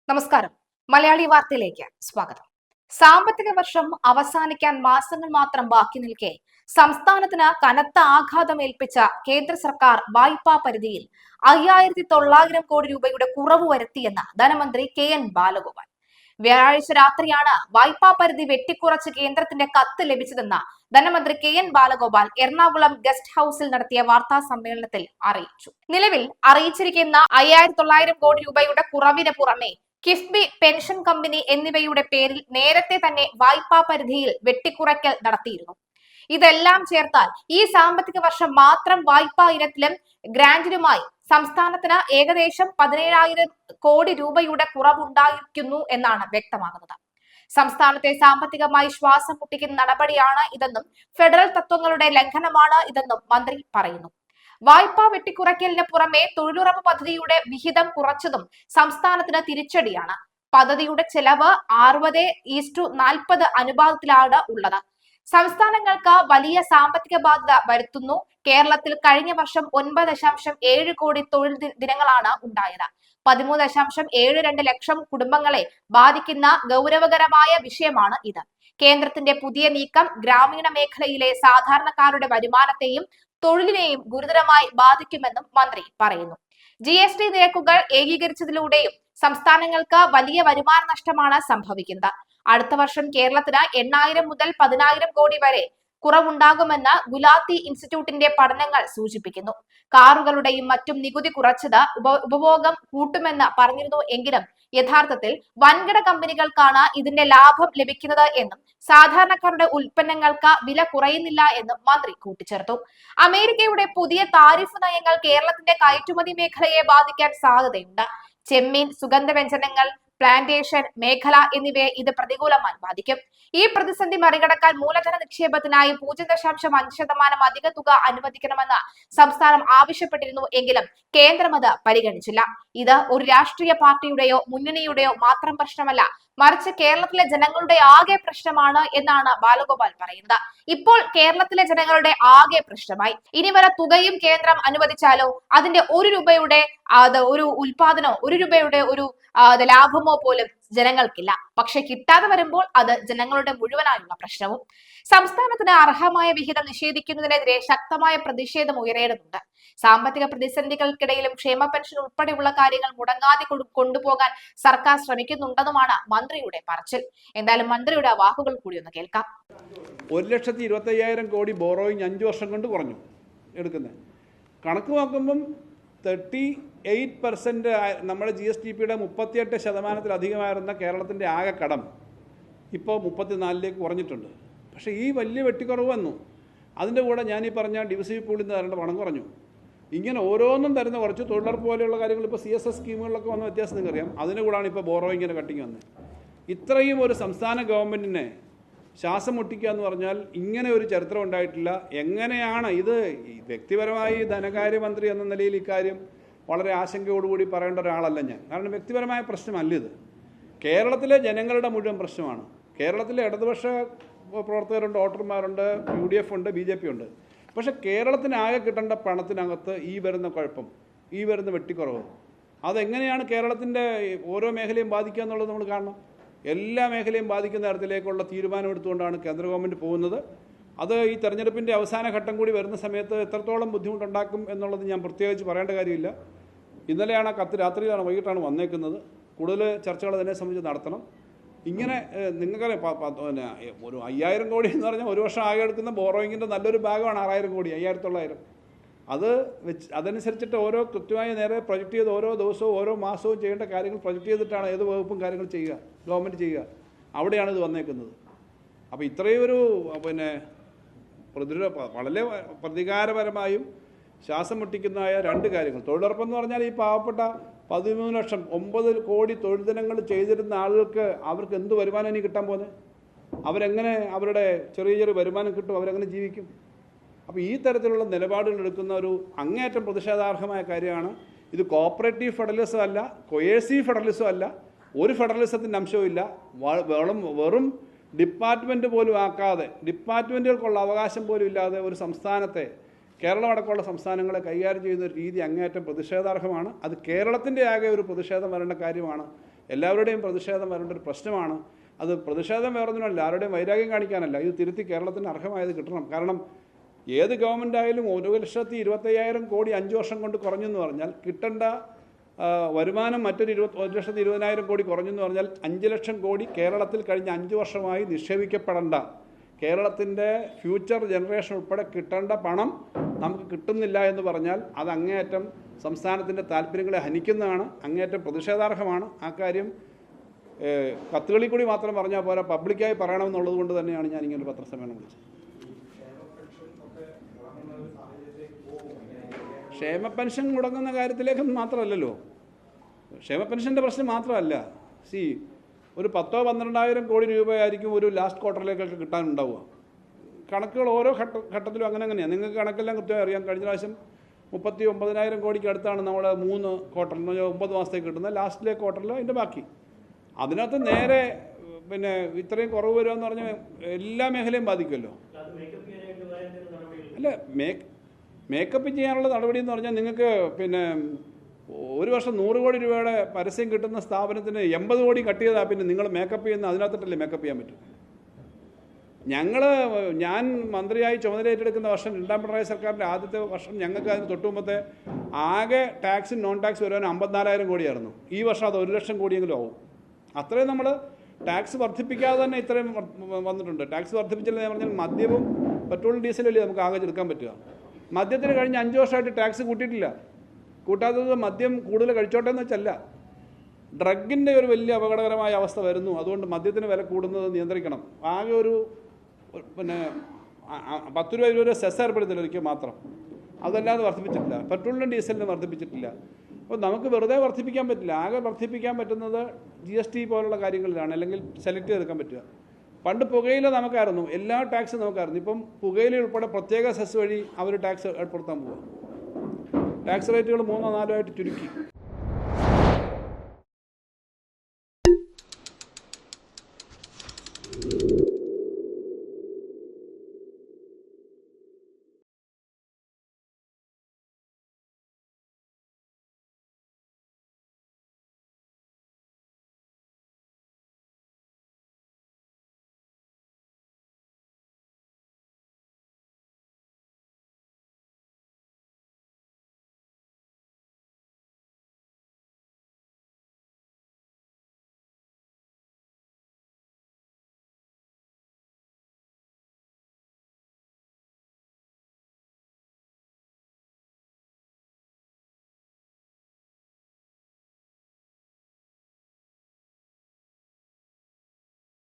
നമസ്കാരം. മലയാളി വാർത്തയിലേക്ക് സ്വാഗതം. സാമ്പത്തിക വർഷം അവസാനിക്കാൻ മാസങ്ങൾ മാത്രം ബാക്കി നിൽക്കെ സംസ്ഥാനത്തിന് കനത്ത ആഘാതമേൽപ്പിച്ച കേന്ദ്ര സർക്കാർ വായ്പാ പരിധിയിൽ 5,900 കോടി രൂപയുടെ കുറവ് വരുത്തിയെന്ന് ധനമന്ത്രി KN ബാലഗോപാൽ. വ്യാഴാഴ്ച രാത്രിയാണ് വായ്പാ പരിധി വെട്ടിക്കുറച്ച് കേന്ദ്രത്തിന്റെ കത്ത് ലഭിച്ചതെന്ന് ധനമന്ത്രി KN ബാലഗോപാൽ എറണാകുളം ഗസ്റ്റ് ഹൌസിൽ നടത്തിയ വാർത്താ സമ്മേളനത്തിൽ അറിയിച്ചു. നിലവിൽ അറിയിച്ചിരിക്കുന്ന 5,900 കോടി രൂപയുടെ കുറവിന് പുറമെ കിഫ്ബി, പെൻഷൻ കമ്പനി എന്നിവയുടെ പേരിൽ നേരത്തെ തന്നെ വായ്പാ പരിധിയിൽ വെട്ടിക്കുറയ്ക്കൽ നടത്തിയിരുന്നു. ഇതെല്ലാം ചേർത്താൽ ഈ സാമ്പത്തിക വർഷം മാത്രം വായ്പാ ഇനത്തിലും ഗ്രാന്റിലുമായി സംസ്ഥാനത്തിന് ഏകദേശം 17,000 കോടി രൂപയുടെ കുറവുണ്ടായിരിക്കുന്നു എന്നാണ് വ്യക്തമാകുന്നത്. സംസ്ഥാനത്തെ സാമ്പത്തികമായി ശ്വാസം മുട്ടിക്കുന്ന നടപടിയാണ് ഇതെന്നും ഫെഡറൽ തത്വങ്ങളുടെ ലംഘനമാണ് ഇതെന്നും മന്ത്രി പറയുന്നു. വായ്പാ വെട്ടിക്കുറയ്ക്കലിന് പുറമെ തൊഴിലുറപ്പ് പദ്ധതിയുടെ വിഹിതം കുറച്ചതും സംസ്ഥാനത്തിന് തിരിച്ചടിയാണ്. പദ്ധതിയുടെ ചെലവ് 60:40 അനുപാതത്തിലാണ് ഉള്ളത്. സംസ്ഥാനങ്ങൾക്ക് വലിയ സാമ്പത്തിക ബാധ്യത വരുത്തുന്നു. കേരളത്തിൽ കഴിഞ്ഞ വർഷം 9.7 കോടി തൊഴിൽ ദിനങ്ങളാണ് ഉണ്ടായത്. 13.72 ലക്ഷം കുടുംബങ്ങളെ ബാധിക്കുന്ന ഗൗരവകരമായ വിഷയമാണ് ഇത്. കേന്ദ്രത്തിന്റെ പുതിയ നീക്കം ഗ്രാമീണ മേഖലയിലെ സാധാരണക്കാരുടെ വരുമാനത്തെയും തൊഴിലിനെയും ഗുരുതരമായി ബാധിക്കുമെന്നും മന്ത്രി പറയുന്നു. GST നിരക്കുകൾ ഏകീകരിച്ചതിലൂടെയും സംസ്ഥാനങ്ങൾക്ക് വലിയ വരുമാന നഷ്ടമാണ് സംഭവിക്കുന്നത്. അടുത്ത വർഷം കേരളത്തിന് 8,000 മുതൽ 10,000 കോടി വരെ കുറവുണ്ടാകുമെന്ന് ഗുലാത്തി ഇൻസ്റ്റിറ്റ്യൂട്ടിന്റെ പഠനങ്ങൾ സൂചിപ്പിക്കുന്നു. കാറുകളുടെയും മറ്റും നികുതി കുറച്ചത് ഉപഭോഗം കൂട്ടുമെന്ന് പറഞ്ഞിരുന്നു എങ്കിലും യഥാർത്ഥത്തിൽ വൻകിട കമ്പനികൾക്കാണ് ഇതിന്റെ ലാഭം ലഭിക്കുന്നത് എന്നും സാധാരണക്കാരുടെ ഉൽപ്പന്നങ്ങൾക്ക് വില കുറയുന്നില്ല എന്നും മന്ത്രി കൂട്ടിച്ചേർത്തു. അമേരിക്കയുടെ പുതിയ താരിഫ് നയങ്ങൾ കേരളത്തിന്റെ കയറ്റുമതി മേഖലയെ ബാധിക്കാൻ സാധ്യതയുണ്ട്. ചെമ്മീൻ, സുഗന്ധവ്യഞ്ജനങ്ങൾ, പ്ലാന്റേഷൻ മേഖല എന്നിവയെ ഇത് പ്രതികൂലമായി ബാധിക്കും. ഈ പ്രതിസന്ധി മറികടക്കാൻ മൂലധന നിക്ഷേപത്തിനായി 0.5% അധിക തുക അനുവദിക്കണമെന്ന് സംസ്ഥാനം ആവശ്യപ്പെട്ടിരുന്നു എങ്കിലും കേന്ദ്രം അത് പരിഗണിച്ചില്ല. ഇത് ഒരു രാഷ്ട്രീയ പാർട്ടിയുടെയോ മുന്നണിയുടെയോ മാത്രം പ്രശ്നമല്ല, മറിച്ച് കേരളത്തിലെ ജനങ്ങളുടെ ആകെ പ്രശ്നമാണ് എന്നാണ് ബാലഗോപാൽ പറയുന്നത്. ഇപ്പോൾ കേരളത്തിലെ ജനങ്ങളുടെ ആകെ പ്രശ്നമായി. ഇനി വരെ തുകയും കേന്ദ്രം അനുവദിച്ചാലോ അതിന്റെ 1 രൂപയുടെ ഒരു ഉൽപാദനമോ 1 രൂപയുടെ ഒരു ലാഭമോ പോലും ജനങ്ങൾക്കില്ല. പക്ഷെ കിട്ടാതെ വരുമ്പോൾ അത് ജനങ്ങളുടെ മുഴുവനായുള്ള പ്രശ്നവും. സംസ്ഥാനത്തിന് അർഹമായ വിഹിതം നിഷേധിക്കുന്നതിനെതിരെ ശക്തമായ പ്രതിഷേധം ഉയരേണ്ടതുണ്ട്. സാമ്പത്തിക പ്രതിസന്ധികൾക്കിടയിലും ക്ഷേമ പെൻഷൻ ഉൾപ്പെടെയുള്ള കാര്യങ്ങൾ മുടങ്ങാതെ കൊണ്ടുപോകാൻ സർക്കാർ ശ്രമിക്കുന്നുണ്ടെന്നുമാണ് മന്ത്രിയുടെ പറച്ചിൽ. എന്തായാലും മന്ത്രിയുടെ വാക്കുകൾ കൂടി ഒന്ന് കേൾക്കാം. 1,25,000 കോടി ബോറോയിങ് 5 വർഷം കൊണ്ട് കുറഞ്ഞു എടുക്കുന്നത്. കണക്ക് നോക്കുമ്പം 38% നമ്മുടെ GSTPയുടെ 38% കേരളത്തിൻ്റെ ആകെ കടം ഇപ്പോൾ 34-ലേക്ക് കുറഞ്ഞിട്ടുണ്ട്. പക്ഷേ ഈ വലിയ വെട്ടിക്കുറവ് വന്നു. അതിൻ്റെ കൂടെ ഞാനീ പറഞ്ഞ ഡിവിസീവ് പൂളിൽ നിന്ന് തരേണ്ട പണം കുറഞ്ഞു. ഇങ്ങനെ ഓരോന്നും തരുന്ന കുറച്ച് തൊഴിലുറപ്പ് പോലെയുള്ള കാര്യങ്ങൾ ഇപ്പോൾ CSS സ്കീമുകളിലൊക്കെ വന്ന വ്യത്യാസം നിങ്ങൾക്കറിയാം. അതിൻ്റെ കൂടാണ് ഇപ്പോൾ ബോറോയിങ്ങിൻ്റെ കട്ടിങ് വന്നത്. ഇത്രയും ഒരു സംസ്ഥാന ഗവൺമെൻറ്റിനെ ശ്വാസം മുട്ടിക്കുക എന്ന് പറഞ്ഞാൽ ഇങ്ങനെ ഒരു ചരിത്രം ഉണ്ടായിട്ടില്ല. എങ്ങനെയാണ് ഇത്? വ്യക്തിപരമായി ധനകാര്യമന്ത്രി എന്ന നിലയിൽ ഇക്കാര്യം വളരെ ആശങ്കയോടുകൂടി പറയേണ്ട ഒരാളല്ല ഞാൻ. കാരണം വ്യക്തിപരമായ പ്രശ്നമല്ല ഇത്. കേരളത്തിലെ ജനങ്ങളുടെ മുഴുവൻ പ്രശ്നമാണ്. കേരളത്തിലെ ഇടതുപക്ഷ പ്രവർത്തകരുണ്ട്, വോട്ടർമാരുണ്ട്, UDF ഉണ്ട്, BJP ഉണ്ട്. പക്ഷേ കേരളത്തിനാകെ കിട്ടേണ്ട പണത്തിനകത്ത് ഈ വരുന്ന കുഴപ്പം, ഈ വരുന്ന വെട്ടിക്കുറവ്, അതെങ്ങനെയാണ് കേരളത്തിൻ്റെ ഓരോ മേഖലയും ബാധിക്കുക എന്നുള്ളത് നമ്മൾ കാണണം. എല്ലാ മേഖലയും ബാധിക്കുന്ന തരത്തിലേക്കുള്ള തീരുമാനമെടുത്തുകൊണ്ടാണ് കേന്ദ്ര ഗവൺമെൻറ് പോകുന്നത്. അത് ഈ തെരഞ്ഞെടുപ്പിൻ്റെ അവസാന ഘട്ടം കൂടി വരുന്ന സമയത്ത് എത്രത്തോളം ബുദ്ധിമുട്ടുണ്ടാക്കും എന്നുള്ളത് ഞാൻ പ്രത്യേകിച്ച് പറയേണ്ട കാര്യമില്ല. ഇന്നലെയാണ് കത്ത്, രാത്രിയിലാണ്, വൈകിട്ടാണ് വന്നേക്കുന്നത്. കൂടുതൽ ചർച്ചകൾ അതിനെ സംബന്ധിച്ച് നടത്തണം. ഇങ്ങനെ നിങ്ങൾക്കറിയാം, പിന്നെ ഒരു 5,000 കോടി എന്ന് പറഞ്ഞാൽ ഒരു വർഷം ആകെ എടുക്കുന്ന ബോറോയിങ്ങിൻ്റെ നല്ലൊരു ഭാഗമാണ് 6,000 കോടി, 5,900. അത് അതനുസരിച്ചിട്ട് ഓരോ കൃത്യമായി നേരെ പ്രൊജക്റ്റ് ചെയ്ത് ഓരോ ദിവസവും ഓരോ മാസവും ചെയ്യേണ്ട കാര്യങ്ങൾ പ്രൊജക്റ്റ് ചെയ്തിട്ടാണ് ഏത് വകുപ്പും കാര്യങ്ങൾ ചെയ്യുക, ഗവൺമെൻറ് ചെയ്യുക. അവിടെയാണ് ഇത് വന്നേക്കുന്നത്. അപ്പോൾ ഇത്രയും ഒരു പിന്നെ വളരെ പ്രതികാരപരമായും ശ്വാസം മുട്ടിക്കുന്നതായ 2 കാര്യങ്ങൾ. തൊഴിലുറപ്പെന്ന് പറഞ്ഞാൽ ഈ പാവപ്പെട്ട 13 ലക്ഷം 9 കോടി തൊഴിൽ ദിനങ്ങൾ ചെയ്തിരുന്ന ആളുകൾക്ക് അവർക്ക് എന്ത് വരുമാനം ഇനി കിട്ടാൻ പോകുന്നത്? അവരെങ്ങനെ അവരുടെ ചെറിയ വരുമാനം കിട്ടും? അവരെങ്ങനെ ജീവിക്കും? അപ്പോൾ ഈ തരത്തിലുള്ള നിലപാടുകൾ എടുക്കുന്ന ഒരു അങ്ങേയറ്റം പ്രതിഷേധാർഹമായ കാര്യമാണ് ഇത്. കോപ്പറേറ്റീവ് ഫെഡറലിസം അല്ല, കൊയേഴ്സീവ് ഫെഡറലിസം അല്ല, ഒരു ഫെഡറലിസത്തിൻ്റെ അംശവും ഇല്ല. വെറും ഡിപ്പാർട്ട്മെൻറ്റ് പോലും ആക്കാതെ, ഡിപ്പാർട്ട്മെൻറ്റുകൾക്കുള്ള അവകാശം പോലും ഇല്ലാതെ ഒരു സംസ്ഥാനത്തെ, കേരളം അടക്കമുള്ള സംസ്ഥാനങ്ങളെ കൈകാര്യം ചെയ്യുന്ന ഒരു രീതി അങ്ങേയറ്റം പ്രതിഷേധാർഹമാണ്. അത് കേരളത്തിൻ്റെ ആകെ ഒരു പ്രതിഷേധം വരേണ്ട കാര്യമാണ്. എല്ലാവരുടെയും പ്രതിഷേധം വരേണ്ട ഒരു പ്രശ്നമാണ്. അത് പ്രതിഷേധം വേറൊന്നിനല്ല, ആരുടെയും വൈരാഗ്യം കാണിക്കാനല്ല. ഇത് തിരുത്തി കേരളത്തിന് അർഹമായത് കിട്ടണം. കാരണം ഏത് ഗവൺമെൻറ് ആയാലും 1,25,000 കോടി 5 വർഷം കൊണ്ട് കുറഞ്ഞെന്ന് പറഞ്ഞാൽ കിട്ടേണ്ട വരുമാനം മറ്റൊരു 1,20,000 കോടി കുറഞ്ഞെന്ന് പറഞ്ഞാൽ 5 ലക്ഷം കോടി കേരളത്തിൽ കഴിഞ്ഞ 5 വർഷമായി നിക്ഷേപിക്കപ്പെടേണ്ട, കേരളത്തിൻ്റെ ഫ്യൂച്ചർ ജനറേഷൻ ഉൾപ്പെടെ കിട്ടേണ്ട പണം നമുക്ക് കിട്ടുന്നില്ല എന്ന് പറഞ്ഞാൽ അത് അങ്ങേയറ്റം സംസ്ഥാനത്തിൻ്റെ താല്പര്യങ്ങളെ ഹനിക്കുന്നതാണ്, അങ്ങേയറ്റം പ്രതിഷേധാർഹമാണ്. ആ കാര്യം കത്തുകളിൽ കൂടി മാത്രം പറഞ്ഞാൽ പോരാ, പബ്ലിക്കായി പറയണമെന്നുള്ളത് കൊണ്ട് തന്നെയാണ് ഞാൻ ഇങ്ങനെ ഒരു പത്രസമ്മേളനം വിളിച്ചത്. ക്ഷേമ പെൻഷൻ മുടങ്ങുന്ന കാര്യത്തിലേക്ക് മാത്രമല്ലല്ലോ, ക്ഷേമ പെൻഷൻ്റെ പ്രശ്നം മാത്രമല്ല. ഒരു 10,000-12,000 കോടി രൂപയായിരിക്കും ഒരു ലാസ്റ്റ് ക്വാർട്ടറിലേക്കൊക്കെ കിട്ടാനുണ്ടാവുക. കണക്കുകൾ ഓരോ ഘട്ടത്തിലും അങ്ങനെയാണ്. നിങ്ങൾക്ക് കണക്കെല്ലാം കൃത്യമായി അറിയാം. കഴിഞ്ഞ പ്രാവശ്യം 39,000 കോടിക്ക് അടുത്താണ് നമ്മൾ 3 ക്വാർട്ടർ 9 മാസത്തേക്ക് കിട്ടുന്നത്. ലാസ്റ്റിലെ ക്വാർട്ടറിൽ അതിൻ്റെ ബാക്കി. അതിനകത്ത് നേരെ പിന്നെ ഇത്രയും കുറവ് വരിക എന്ന് പറഞ്ഞാൽ എല്ലാ മേഖലയും ബാധിക്കുമല്ലോ. അല്ല, മേക്കപ്പ് ചെയ്യാനുള്ള നടപടി എന്ന് പറഞ്ഞാൽ നിങ്ങൾക്ക് പിന്നെ ഒരു വർഷം 100 കോടി രൂപയുടെ പരസ്യം കിട്ടുന്ന സ്ഥാപനത്തിന് 80 കോടി കട്ട് ചെയ്താൽ പിന്നെ നിങ്ങൾ മേക്കപ്പ് ചെയ്യുന്ന അതിനകത്തിട്ടല്ലേ മേക്കപ്പ് ചെയ്യാൻ പറ്റും. ഞാൻ മന്ത്രിയായി ചുമതല ഏറ്റെടുക്കുന്ന വർഷം, 2ാം പിണറായി സർക്കാരിൻ്റെ ആദ്യത്തെ വർഷം, ഞങ്ങൾക്ക് അതിന് തൊട്ട് മുമ്പത്തെ ആകെ ടാക്സും നോൺ ടാക്സ് വരുവാൻ 54,000 കോടിയായിരുന്നു. ഈ വർഷം അത് 1 ലക്ഷം കോടിയെങ്കിലും ആവും. അത്രയും നമ്മൾ ടാക്സ് വർദ്ധിപ്പിക്കാതെ തന്നെ ഇത്രയും വന്നിട്ടുണ്ട്. ടാക്സ് വർദ്ധിപ്പിച്ചില്ലെന്ന് പറഞ്ഞാൽ മദ്യവും പെട്രോളും ഡീസലും അല്ലേ നമുക്ക് ആകെ എടുക്കാൻ പറ്റുക. മദ്യത്തിന് കഴിഞ്ഞ 5 വർഷമായിട്ട് ടാക്സ് കൂട്ടിയിട്ടില്ല. കൂട്ടാത്തത് മദ്യം കൂടുതൽ കഴിച്ചോട്ടെ എന്ന് വെച്ചല്ല, ഡ്രഗിൻ്റെ ഒരു വലിയ അപകടകരമായ അവസ്ഥ വരുന്നു. അതുകൊണ്ട് മദ്യത്തിന് വില കൂടുന്നത് നിയന്ത്രിക്കണം. ആകെ ഒരു പിന്നെ 10 രൂപ 20 രൂപ സെസ് ഏർപ്പെടുത്തില്ല ഒരിക്കൽ മാത്രം, അതല്ലാതെ വർദ്ധിപ്പിച്ചിട്ടില്ല. പെട്രോളിനും ഡീസലിനും വർദ്ധിപ്പിച്ചിട്ടില്ല. അപ്പോൾ നമുക്ക് വെറുതെ വർദ്ധിപ്പിക്കാൻ പറ്റില്ല. ആകെ വർദ്ധിപ്പിക്കാൻ പറ്റുന്നത് GST പോലുള്ള കാര്യങ്ങളിലാണ്, അല്ലെങ്കിൽ സെലക്ട് ചെയ്തെടുക്കാൻ പറ്റുക. പണ്ട് പുകയില നമുക്കായിരുന്നു, എല്ലാ ടാക്സും നമുക്കായിരുന്നു. ഇപ്പം പുകയില ഉൾപ്പെടെ പ്രത്യേക സെസ് വഴി അവർ ടാക്സ് ഏർപ്പെടുത്താൻ പോവുക. ടാക്സ് റേറ്റുകൾ 3-4 ആയിട്ട് ചുരുക്കി.